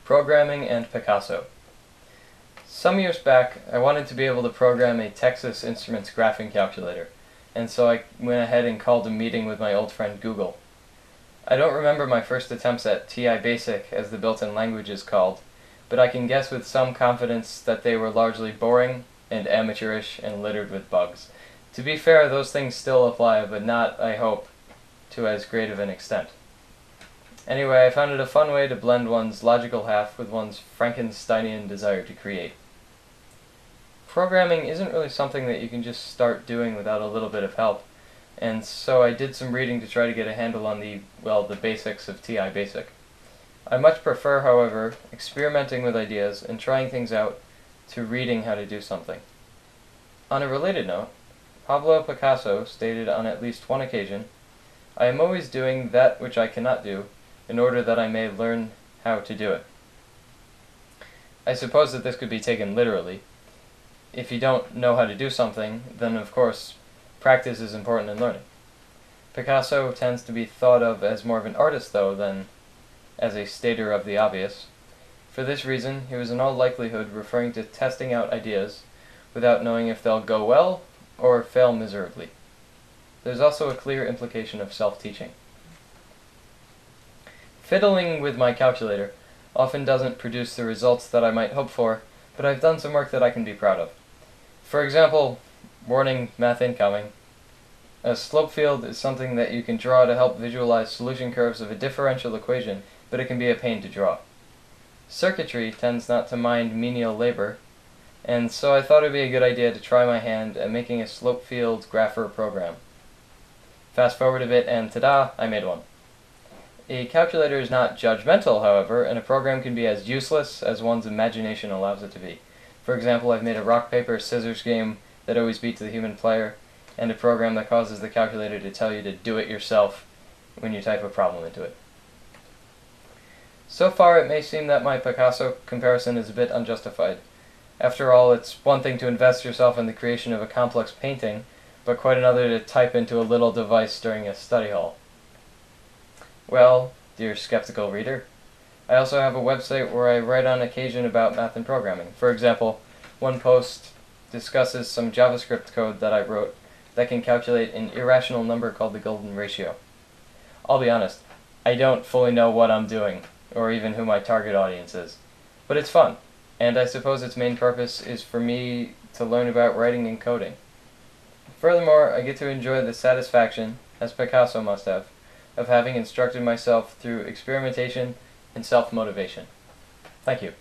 Programming and Picasso. Some years back, I wanted to be able to program a Texas Instruments graphing calculator, and so I went ahead and called a meeting with my old friend Google. I don't remember my first attempts at TI Basic, as the built-in language is called, but I can guess with some confidence that they were largely boring and amateurish and littered with bugs. To be fair, those things still apply, but not, I hope, to as great of an extent. Anyway, I found it a fun way to blend one's logical half with one's Frankensteinian desire to create. Programming isn't really something that you can just start doing without a little bit of help, and so I did some reading to try to get a handle on the basics of TI Basic. I much prefer, however, experimenting with ideas and trying things out to reading how to do something. On a related note, Pablo Picasso stated on at least one occasion, "I am always doing that which I cannot do, in order that I may learn how to do it." I suppose that this could be taken literally. If you don't know how to do something, then of course, practice is important in learning. Picasso tends to be thought of as more of an artist, though, than as a stater of the obvious. For this reason, he was in all likelihood referring to testing out ideas without knowing if they'll go well or fail miserably. There's also a clear implication of self-teaching. Fiddling with my calculator often doesn't produce the results that I might hope for, but I've done some work that I can be proud of. For example, warning, math incoming. A slope field is something that you can draw to help visualize solution curves of a differential equation, but it can be a pain to draw. Circuitry tends not to mind menial labor, and so I thought it would be a good idea to try my hand at making a slope field grapher program. Fast forward a bit and ta-da, I made one. A calculator is not judgmental, however, and a program can be as useless as one's imagination allows it to be. For example, I've made a rock, paper, scissors game that always beats the human player, and a program that causes the calculator to tell you to do it yourself when you type a problem into it. So far, it may seem that my Picasso comparison is a bit unjustified. After all, it's one thing to invest yourself in the creation of a complex painting, but quite another to type into a little device during a study hall. Well, dear skeptical reader, I also have a website where I write on occasion about math and programming. For example, one post discusses some JavaScript code that I wrote that can calculate an irrational number called the golden ratio. I'll be honest, I don't fully know what I'm doing, or even who my target audience is. But it's fun, and I suppose its main purpose is for me to learn about writing and coding. Furthermore, I get to enjoy the satisfaction, as Picasso must have, of having instructed myself through experimentation and self-motivation. Thank you.